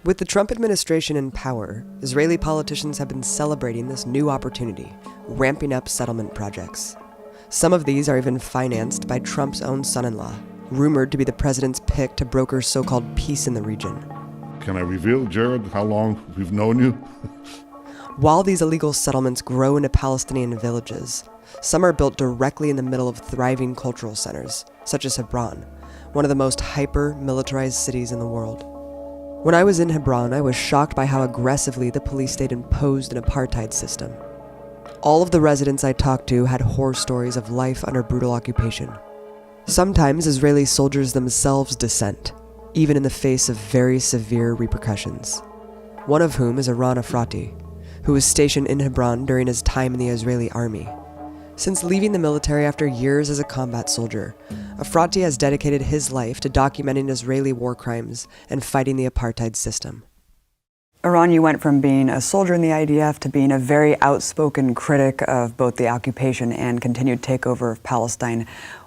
With the Trump administration in power, Israeli politicians have been celebrating this new opportunity, ramping up settlement projects. Some of these are even financed by Trump's own son-in-law, rumored to be the president's pick to broker so-called peace in the region. Can I reveal, Jared, how long we've known you? While these illegal settlements grow into Palestinian villages, some are built directly in the middle of thriving cultural centers, such as Hebron, one of the most hyper-militarized cities in the world. When I was in Hebron, I was shocked by how aggressively the police state imposed an apartheid system. All of the residents I talked to had horror stories of life under brutal occupation. Sometimes Israeli soldiers themselves dissent, even in the face of very severe repercussions. One of whom is Eran Efrati, who was stationed in Hebron during his time in the Israeli army. Since leaving the military after years as a combat soldier, Efrati has dedicated his life to documenting Israeli war crimes and fighting the apartheid system. Eran, you went from being a soldier in the IDF to being a very outspoken critic of both the occupation and continued takeover of Palestine.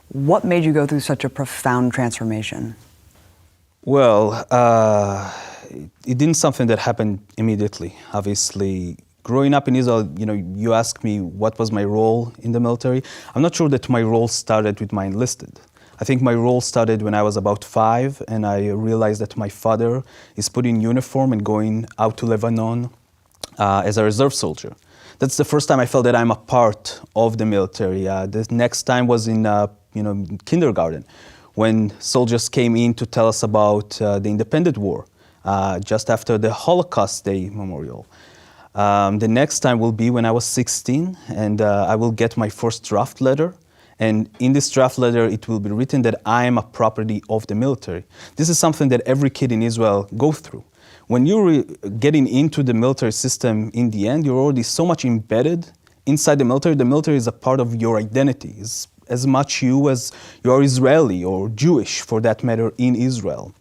What made you go through such a profound transformation? Well, it didn't something that happened immediately. Obviously, growing up in Israel, you asked me what was my role in the military. I'm not sure that my role started with my enlisted. I think my role started when I was about 5, and I realized that my father is putting uniform and going out to Lebanon as a reserve soldier. That's the first time I felt that I'm a part of the military. The next time was in kindergarten, when soldiers came in to tell us about the Independent War, just after the Holocaust Day Memorial. The next time will be when I was 16, and I will get my first draft letter. And in this draft letter, it will be written that I am a property of the military. This is something that every kid in Israel go through. When you're getting into the military system, in the end, you're already so much embedded inside the military. The military is a part of your identity. It's as much you as you are Israeli or Jewish, for that matter, in Israel.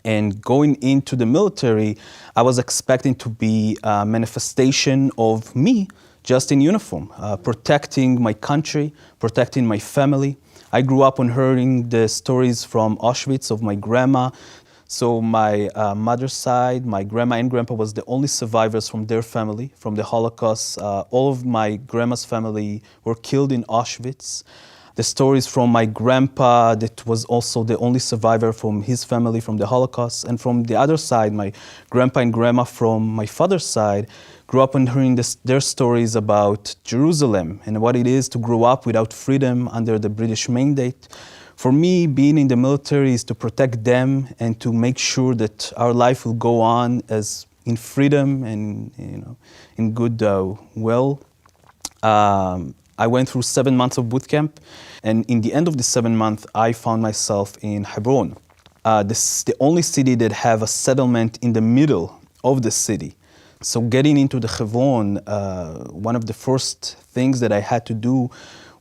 And going into the military, I was expecting to be a manifestation of me, just in uniform, protecting my country, protecting my family. I grew up on hearing the stories from Auschwitz of my grandma. So my mother's side, my grandma and grandpa was the only survivors from their family, from the Holocaust. All of my grandma's family were killed in Auschwitz. The stories from my grandpa, that was also the only survivor from his family from the Holocaust. And from the other side, my grandpa and grandma from my father's side grew up on hearing their stories about Jerusalem and what it is to grow up without freedom under the British mandate. For me, being in the military is to protect them and to make sure that our life will go on as in freedom and in good will. I went through 7 months of boot camp, and in the end of the 7 months, I found myself in Hebron. This is the only city that have a settlement in the middle of the city. So getting into the Hebron, one of the first things that I had to do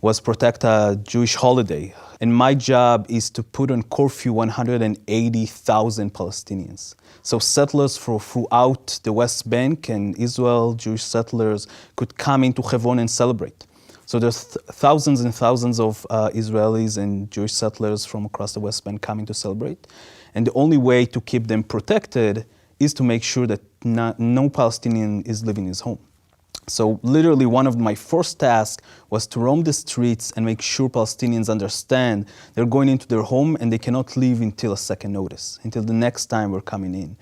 was protect a Jewish holiday. And my job is to put on curfew 180,000 Palestinians. So settlers throughout the West Bank and Israel, Jewish settlers, could come into Hebron and celebrate. So there's thousands and thousands of Israelis and Jewish settlers from across the West Bank coming to celebrate. And the only way to keep them protected is to make sure that no Palestinian is living in his home. So literally one of my first tasks was to roam the streets and make sure Palestinians understand they're going into their home and they cannot leave until a second notice, until the next time we're coming in.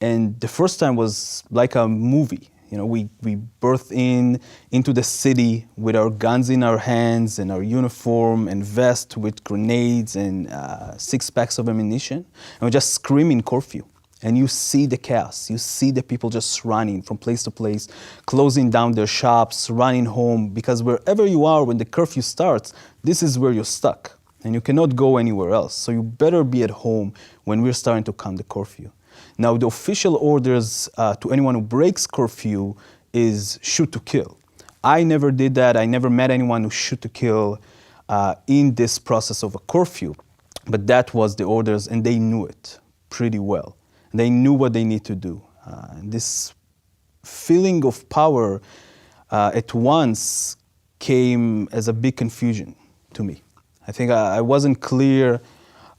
And the first time was like a movie. We birthed into the city with our guns in our hands and our uniform and vest with grenades and 6 packs of ammunition. And we're just screaming curfew. And you see the chaos. You see the people just running from place to place, closing down their shops, running home, because wherever you are when the curfew starts, this is where you're stuck. And you cannot go anywhere else. So you better be at home when we're starting to count the curfew. Now, the official orders to anyone who breaks curfew is shoot to kill. I never did that. I never met anyone who shoot to kill in this process of a curfew. But that was the orders, and they knew it pretty well. They knew what they need to do. This feeling of power at once came as a big confusion to me. I think I wasn't clear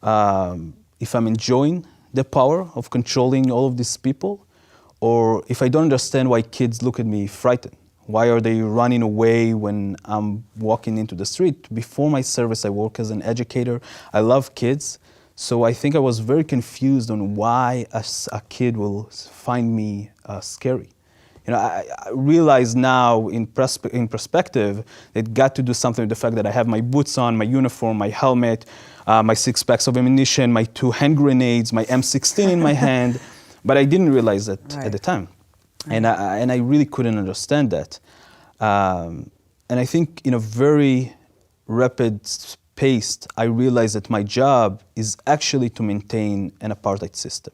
if I'm enjoying the power of controlling all of these people, or if I don't understand why kids look at me frightened. Why are they running away when I'm walking into the street? Before my service, I work as an educator. I love kids. So I think I was very confused on why a kid will find me scary. You know, I realize now in perspective, it got to do something with the fact that I have my boots on, my uniform, my helmet, my 6 packs of ammunition, my 2 hand grenades, my M16 in my hand. But I didn't realize that at the time. Right. And I really couldn't understand that. And I think in a very rapid pace, I realized that my job is actually to maintain an apartheid system.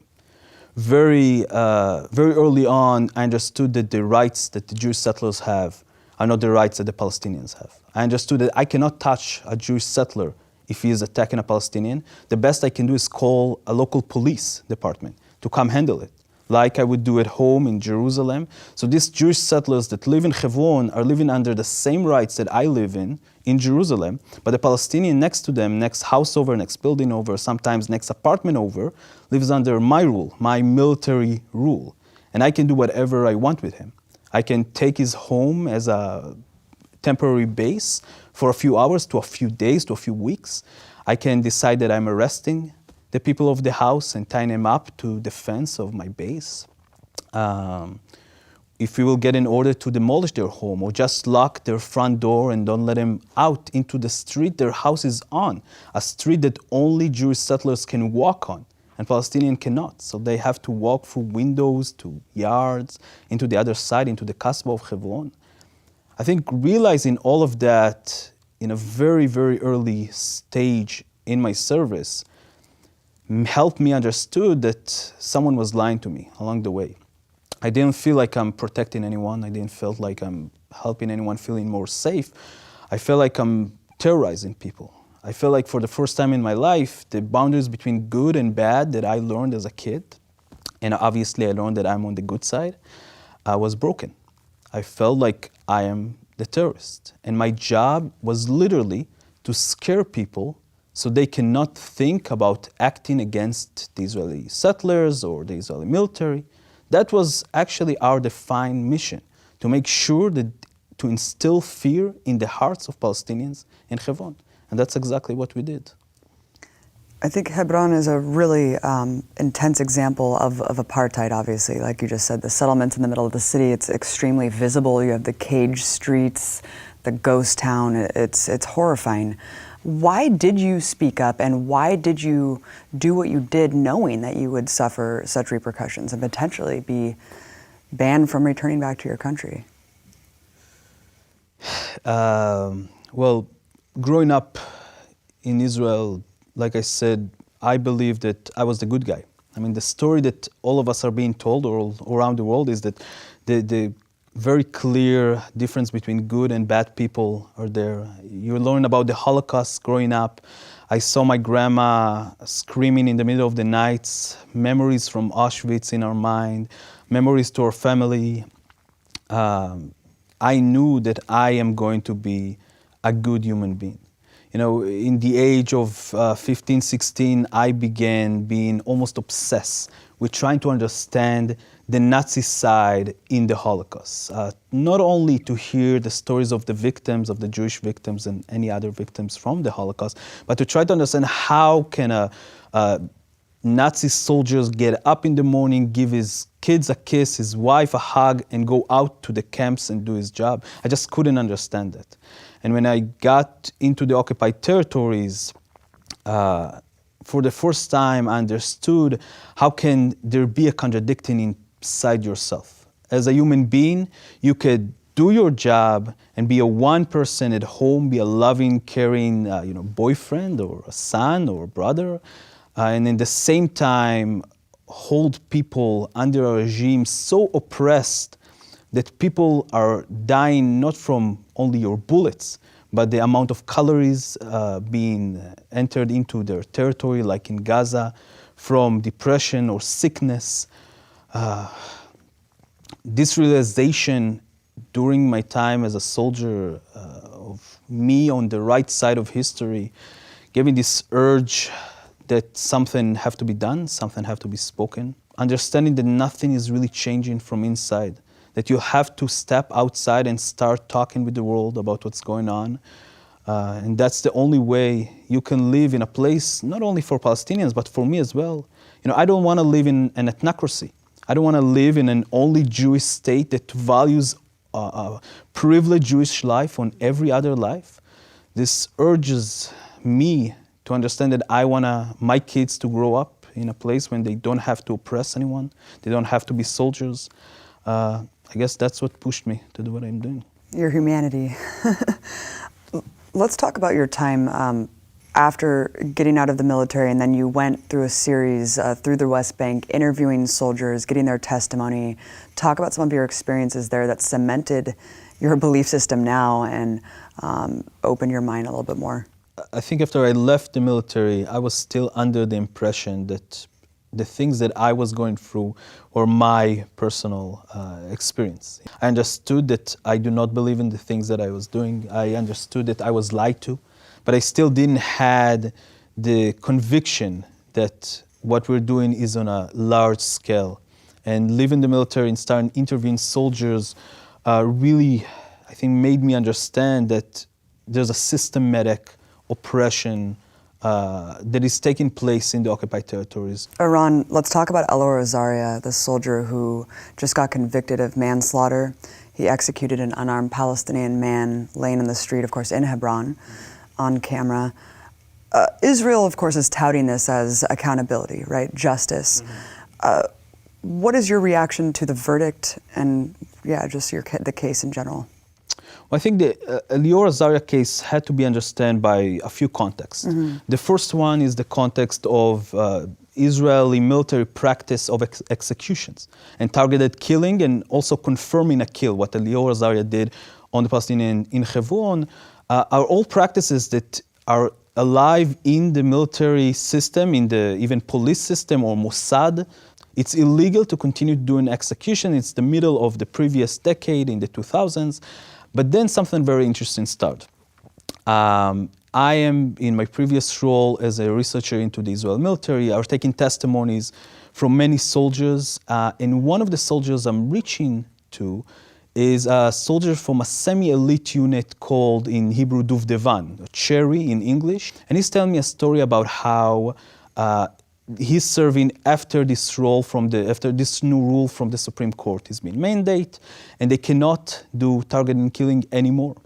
Very early on, I understood that the rights that the Jewish settlers have are not the rights that the Palestinians have. I understood that I cannot touch a Jewish settler if he is attacking a Palestinian. The best I can do is call a local police department to come handle it, like I would do at home in Jerusalem. So these Jewish settlers that live in Hebron are living under the same rights that I live in Jerusalem, but the Palestinian next to them, next house over, next building over, sometimes next apartment over, lives under my rule, my military rule. And I can do whatever I want with him. I can take his home as a temporary base for a few hours to a few days to a few weeks. I can decide that I'm arresting the people of the house and tying them up to the fence of my base. If we will get an order to demolish their home or just lock their front door and don't let them out into the street their house is on, a street that only Jewish settlers can walk on and Palestinians cannot. So they have to walk through windows to yards, into the other side, into the Kasbah of Hebron. I think realizing all of that in a very, very early stage in my service helped me understood that someone was lying to me along the way. I didn't feel like I'm protecting anyone. I didn't feel like I'm helping anyone feeling more safe. I felt like I'm terrorizing people. I felt like for the first time in my life, the boundaries between good and bad that I learned as a kid, and obviously I learned that I'm on the good side, was broken. I felt like I am the terrorist. And my job was literally to scare people so they cannot think about acting against the Israeli settlers or the Israeli military. That was actually our defined mission, to make sure that to instill fear in the hearts of Palestinians in Hebron. And that's exactly what we did. I think Hebron is a really intense example of apartheid, obviously. Like you just said, the settlements in the middle of the city, it's extremely visible. You have the cage streets, the ghost town. It's horrifying. Why did you speak up and why did you do what you did knowing that you would suffer such repercussions and potentially be banned from returning back to your country? Well, growing up in Israel, like I said, I believe that I was the good guy. I mean, the story that all of us are being told all around the world is that the very clear difference between good and bad people are there. You learn about the Holocaust growing up. I saw my grandma screaming in the middle of the nights, memories from Auschwitz in our mind, memories to our family. I knew that I am going to be a good human being. You know, in the age of 15, 16, I began being almost obsessed with trying to understand the Nazi side in the Holocaust. Not only to hear the stories of the victims, of the Jewish victims and any other victims from the Holocaust, but to try to understand how can a Nazi soldiers get up in the morning, give his kids a kiss, his wife a hug, and go out to the camps and do his job. I just couldn't understand that. And when I got into the occupied territories, for the first time I understood how can there be a contradiction inside yourself. As a human being, you could do your job and be a one person at home, be a loving, caring boyfriend or a son or a brother, and in the same time hold people under a regime so oppressed that people are dying not from only your bullets, but the amount of calories being entered into their territory, like in Gaza, from depression or sickness. This realization during my time as a soldier of me on the right side of history gave me this urge that something have to be done, something have to be spoken. understanding that nothing is really changing from inside, that you have to step outside and start talking with the world about what's going on. And that's the only way you can live in a place, not only for Palestinians, but for me as well. I don't want to live in an ethnocracy. I don't want to live in an only Jewish state that values privileged Jewish life on every other life. This urges me to understand that I want my kids to grow up in a place when they don't have to oppress anyone, they don't have to be soldiers. I guess that's what pushed me to do what I'm doing. Your humanity. Let's talk about your time after getting out of the military, and then you went through a series through the West Bank, interviewing soldiers, getting their testimony. Talk about some of your experiences there that cemented your belief system now and opened your mind a little bit more. I think after I left the military, I was still under the impression that the things that I was going through were my personal experience. I understood that I do not believe in the things that I was doing. I understood that I was lied to, but I still didn't have the conviction that what we're doing is on a large scale. And leaving the military and starting interviewing soldiers really, I think, made me understand that there's a systematic oppression that is taking place in the occupied territories. Eran, let's talk about Elor Azaria, the soldier who just got convicted of manslaughter. He executed an unarmed Palestinian man laying in the street, of course, in Hebron, on camera. Israel, of course, is touting this as accountability, right? Justice. What is your reaction to the verdict and, just the case in general? Well, I think the Elor Azaria case had to be understood by a few contexts. The first one is the context of Israeli military practice of executions and targeted killing, and also confirming a kill, what Elor Azaria did on the Palestinian in Hebron, are all practices that are alive in the military system, in the even police system or Mossad. It's illegal to continue doing execution. It's the middle of the previous decade, in the 2000s. But then something very interesting started. I am, in my previous role as a researcher into the Israeli military, I was taking testimonies from many soldiers. And one of the soldiers I'm reaching to is a soldier from a semi-elite unit called, in Hebrew, Duvdevan, Cherry in English. And he's telling me a story about how he's serving after this new rule from the Supreme Court has been mandated, and they cannot do targeted killing anymore.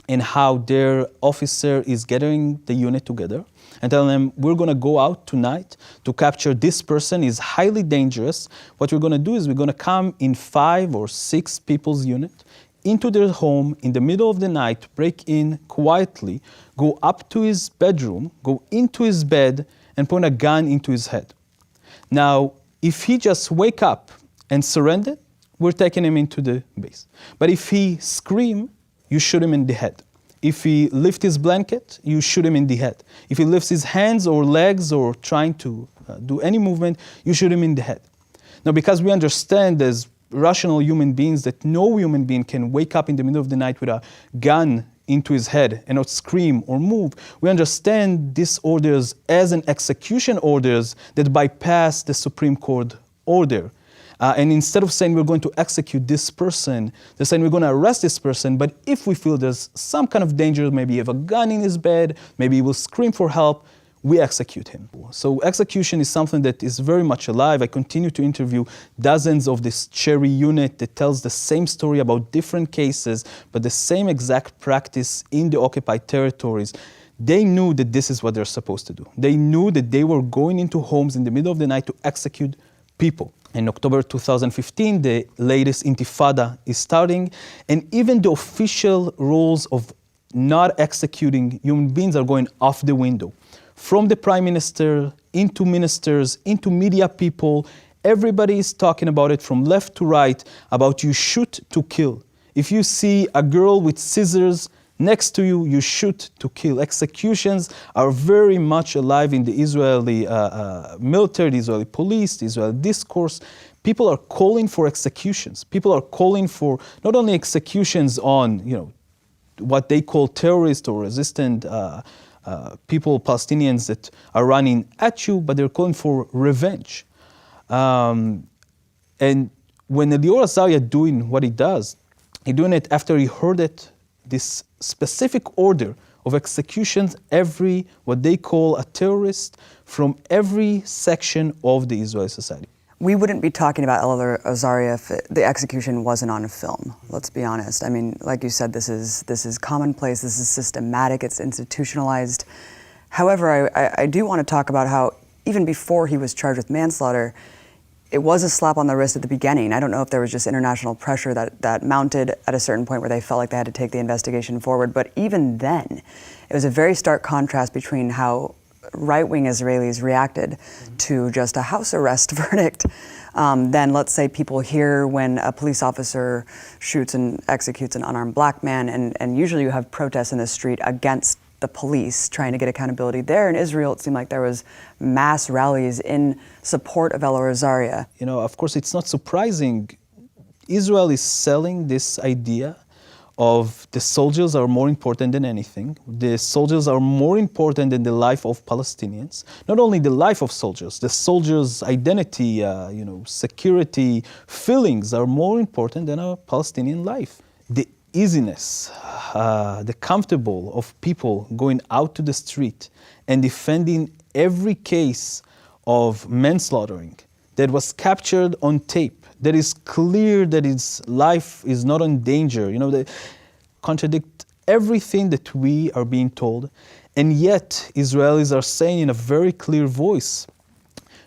And how their officer is gathering the unit together and telling them, we're going to go out tonight to capture this person. Is highly dangerous. What we're going to do is we're going to come in 5 or 6 people's unit into their home in the middle of the night, break in quietly, go up to his bedroom, go into his bed, and point a gun into his head. Now, if he just wake up and surrender, we're taking him into the base. But if he scream, you shoot him in the head. If he lift his blanket, you shoot him in the head. If he lifts his hands or legs or trying to do any movement, you shoot him in the head. Now, because we understand as rational human beings that no human being can wake up in the middle of the night with a gun into his head and not scream or move, we understand these orders as an execution orders that bypass the Supreme Court order. And instead of saying we're going to execute this person, they're saying we're going to arrest this person, but if we feel there's some kind of danger, maybe he have a gun in his bed, maybe he will scream for help, we execute him. So execution is something that is very much alive. I continue to interview dozens of this Cherry unit that tells the same story about different cases, but the same exact practice in the occupied territories. They knew that this is what they're supposed to do. They knew that they were going into homes in the middle of the night to execute people. In October 2015, the latest intifada is starting, and even the official rules of not executing human beings are going off the window. From the prime minister, into ministers, into media people, everybody is talking about it from left to right, about you shoot to kill. If you see a girl with scissors next to you, you shoot to kill. Executions are very much alive in the Israeli military, the Israeli police, the Israeli discourse. People are calling for executions. People are calling for not only executions on, what they call terrorist or resistant people, Palestinians that are running at you, but they're calling for revenge. And when Elior Azaria doing what he does, he doing it after he heard it, this specific order of executions, every, what they call a terrorist, from every section of the Israeli society. We wouldn't be talking about Elazar Azaria if the execution wasn't on a film, let's be honest. I mean, like you said, this is commonplace, this is systematic, it's institutionalized. However, I do want to talk about how even before he was charged with manslaughter, it was a slap on the wrist at the beginning. I don't know if there was just international pressure that mounted at a certain point where they felt like they had to take the investigation forward, but even then, it was a very stark contrast between how right-wing Israelis reacted to just a house arrest verdict than, let's say, people here when a police officer shoots and executes an unarmed black man, and usually you have protests in the street against the police trying to get accountability. There in Israel, it seemed like there was mass rallies in support of Elazar Azaria. You know, of course, it's not surprising. Israel is selling this idea of the soldiers are more important than anything. The soldiers are more important than the life of Palestinians. Not only the life of soldiers, the soldiers' identity, security, feelings are more important than a Palestinian life. The easiness, the comfortable of people going out to the street and defending every case of manslaughtering that was captured on tape, that is clear that his life is not in danger, they contradict everything that we are being told. And yet, Israelis are saying in a very clear voice,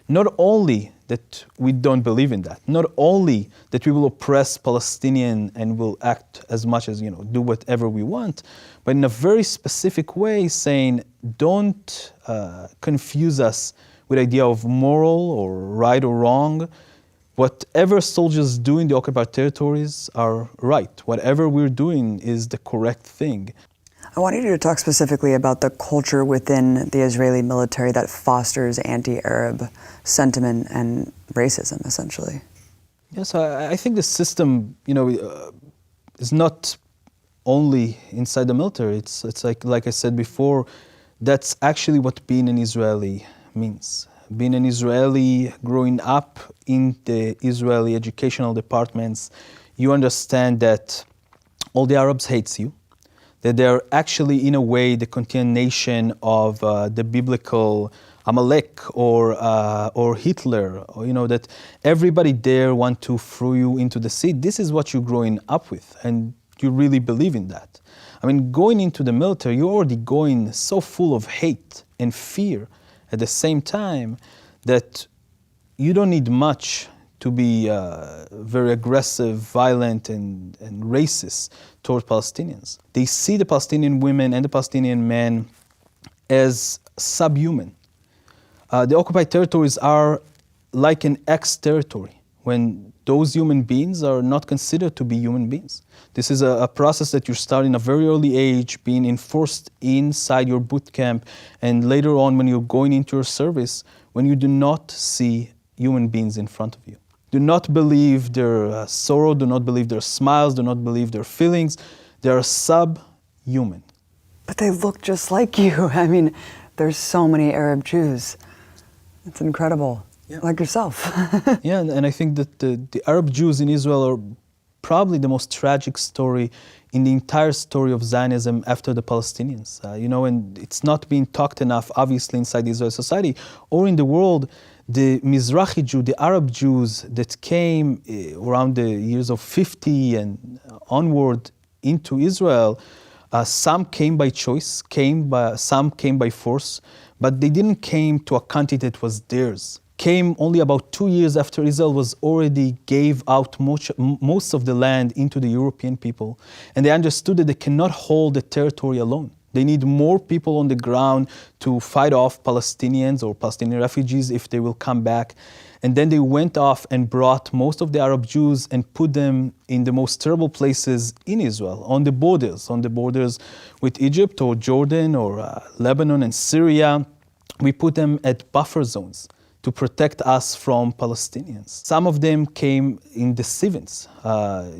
not only that we don't believe in that, not only that we will oppress Palestinian and will act as much as, do whatever we want, but in a very specific way saying, don't confuse us with the idea of moral or right or wrong. Whatever soldiers do in the occupied territories are right. Whatever we're doing is the correct thing. I wanted you to talk specifically about the culture within the Israeli military that fosters anti-Arab sentiment and racism, essentially. Yes, I think the system, is not only inside the military. It's like I said before, that's actually what being an Israeli means. Being an Israeli, growing up in the Israeli educational departments, you understand that all the Arabs hates you, that they're actually, in a way, the continuation of the biblical Amalek or Hitler, or, that everybody there want to throw you into the sea. This is what you're growing up with, and you really believe in that. I mean, going into the military, you're already going so full of hate and fear at the same time that you don't need much to be very aggressive, violent, and racist toward Palestinians. They see the Palestinian women and the Palestinian men as subhuman. The occupied territories are like an ex-territory when those human beings are not considered to be human beings. This is a process that you start in a very early age, being enforced inside your boot camp, and later on when you're going into your service, when you do not see human beings in front of you. Do not believe their sorrow, do not believe their smiles, do not believe their feelings. They are subhuman. But they look just like you. I mean, there's so many Arab Jews. It's incredible. Yeah. Like yourself. Yeah, and I think that the Arab Jews in Israel are probably the most tragic story in the entire story of Zionism after the Palestinians. And it's not being talked enough, obviously, inside the Israeli society or in the world. The Mizrahi Jew, the Arab Jews that came around the years of 50 and onward into Israel, some came by choice, some came by force, but they didn't came to a country that was theirs. Came only about 2 years after Israel was already gave out most of the land into the European people. And they understood that they cannot hold the territory alone. They need more people on the ground to fight off Palestinians or Palestinian refugees if they will come back. And then they went off and brought most of the Arab Jews and put them in the most terrible places in Israel, on the borders with Egypt or Jordan or Lebanon and Syria. We put them at buffer zones to protect us from Palestinians. Some of them came in the 70s.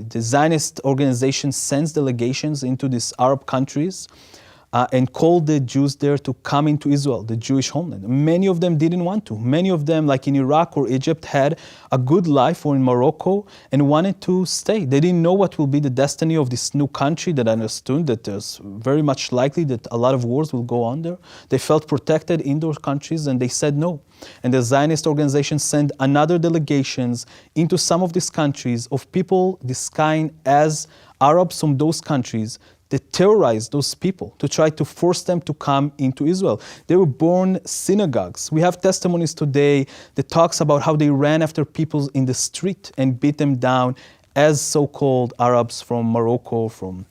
The Zionist organization sends delegations into these Arab countries and called the Jews there to come into Israel, the Jewish homeland. Many of them didn't want to. Many of them, like in Iraq or Egypt, had a good life, or in Morocco, and wanted to stay. They didn't know what will be the destiny of this new country, that understood that there's very much likely that a lot of wars will go on there. They felt protected in those countries, and they said no. And the Zionist organization sent another delegations into some of these countries of people disguised as Arabs from those countries, that terrorized those people to try to force them to come into Israel. They were born synagogues. We have testimonies today that talks about how they ran after people in the street and beat them down as so-called Arabs from Morocco, from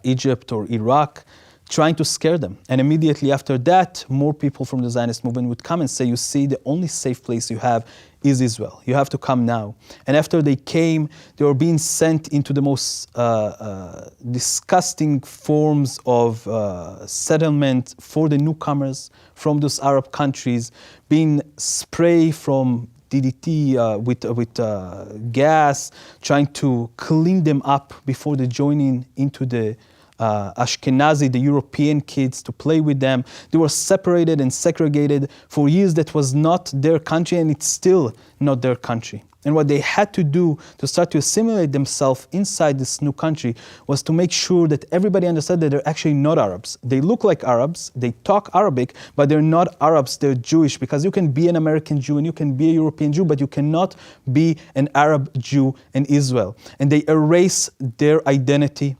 Egypt or Iraq, trying to scare them. And immediately after that, more people from the Zionist movement would come and say, you see, the only safe place you have is Israel. You have to come now. And after they came, they were being sent into the most disgusting forms of settlement for the newcomers from those Arab countries, being sprayed from DDT with gas, trying to clean them up before they joining into the Ashkenazi, the European kids, to play with them. They were separated and segregated for years. That was not their country, and it's still not their country. And what they had to do to start to assimilate themselves inside this new country was to make sure that everybody understood that they're actually not Arabs. They look like Arabs, they talk Arabic, but they're not Arabs, they're Jewish, because you can be an American Jew and you can be a European Jew, but you cannot be an Arab Jew in Israel. And they erase their identity,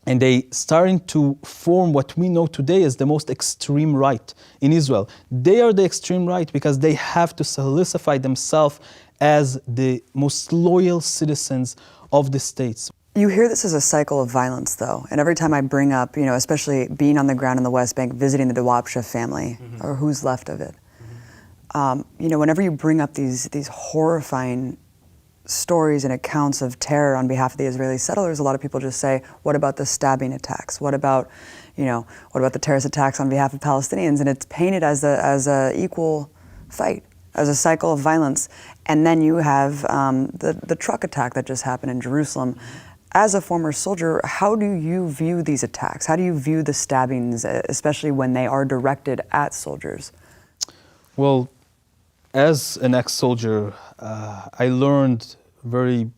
and they starting to form what we know today as the most extreme right in Israel. They are the extreme right because they have to solidify themselves as the most loyal citizens of the states. You hear this as a cycle of violence, though, and every time I bring up, especially being on the ground in the West Bank, visiting the Dawabsha family, or who's left of it, whenever you bring up these horrifying stories and accounts of terror on behalf of the Israeli settlers, a lot of people just say, what about the stabbing attacks? What about the terrorist attacks on behalf of Palestinians? And it's painted as a equal fight, as a cycle of violence. And then you have the truck attack that just happened in Jerusalem. As a former soldier, how do you view these attacks? How do you view the stabbings, especially when they are directed at soldiers? Well, as an ex-soldier, I learned very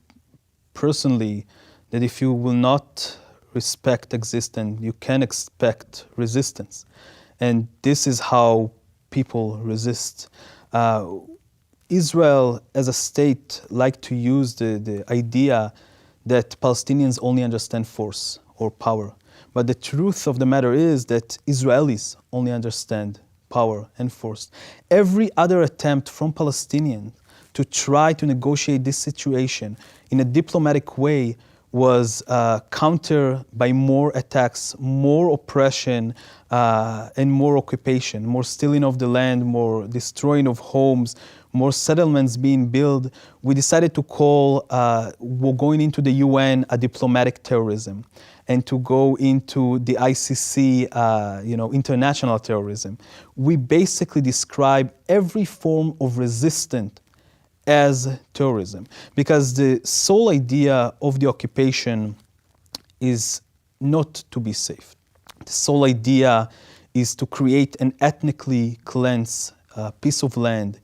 personally that if you will not respect existence, you can expect resistance. And this is how people resist. Israel as a state like to use the idea that Palestinians only understand force or power. But the truth of the matter is that Israelis only understand power and force. Every other attempt from Palestinians to try to negotiate this situation in a diplomatic way was countered by more attacks, more oppression, and more occupation, more stealing of the land, more destroying of homes, more settlements being built. We decided to call going into the UN a diplomatic terrorism, and to go into the ICC, international terrorism. We basically describe every form of resistance as terrorism, because the sole idea of the occupation is not to be safe. The sole idea is to create an ethnically cleansed piece of land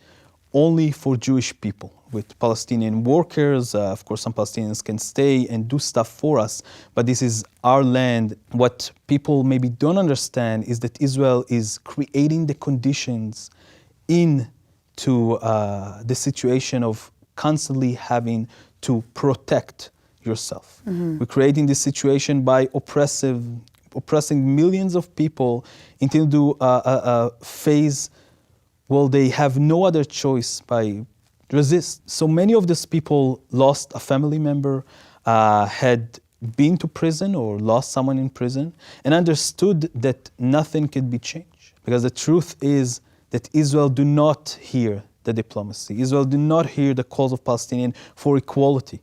only for Jewish people, with Palestinian workers. Of course, some Palestinians can stay and do stuff for us, but this is our land. What people maybe don't understand is that Israel is creating the conditions into the situation of constantly having to protect yourself. Mm-hmm. We're creating this situation by oppressing millions of people into a phase. Well, they have no other choice by resist. So many of these people lost a family member, had been to prison or lost someone in prison, and understood that nothing could be changed. Because the truth is that Israel do not hear the diplomacy. Israel do not hear the calls of Palestinians for equality.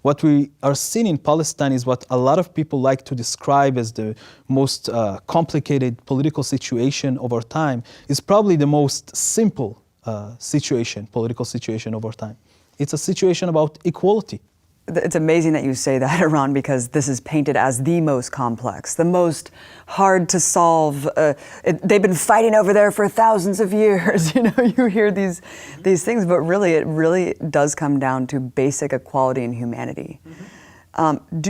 What we are seeing in Palestine is what a lot of people like to describe as the most complicated political situation of our time, is probably the most simple political situation of our time. It's a situation about equality. It's amazing that you say that, Iran, because this is painted as the most complex, the most hard to solve. They've been fighting over there for thousands of years. You hear these things, but really, it really does come down to basic equality and humanity.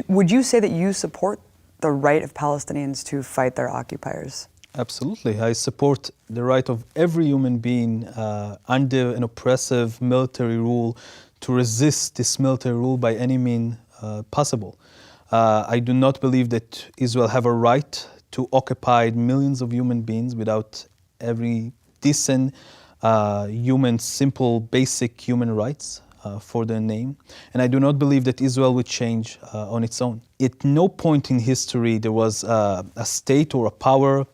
Would you say that you support the right of Palestinians to fight their occupiers? Absolutely. I support the right of every human being under an oppressive military rule to resist this military rule by any means possible. I do not believe that Israel have a right to occupy millions of human beings without every decent human, simple, basic human rights for their name. And I do not believe that Israel would change on its own. At no point in history there was a state or a power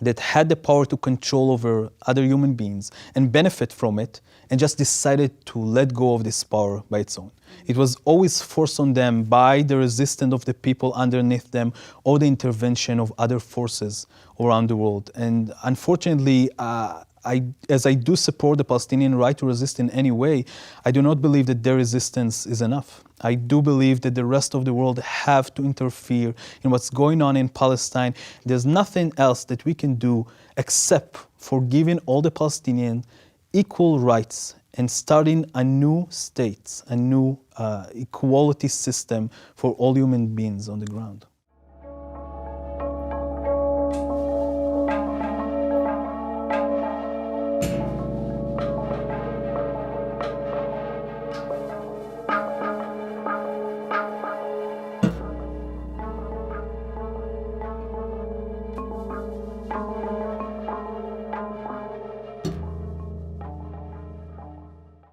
that had the power to control over other human beings and benefit from it and just decided to let go of this power by its own. It was always forced on them by the resistance of the people underneath them or the intervention of other forces around the world. And unfortunately, as I do support the Palestinian right to resist in any way, I do not believe that their resistance is enough. I do believe that the rest of the world have to interfere in what's going on in Palestine. There's nothing else that we can do except for giving all the Palestinians equal rights and starting a new state, a new equality system for all human beings on the ground.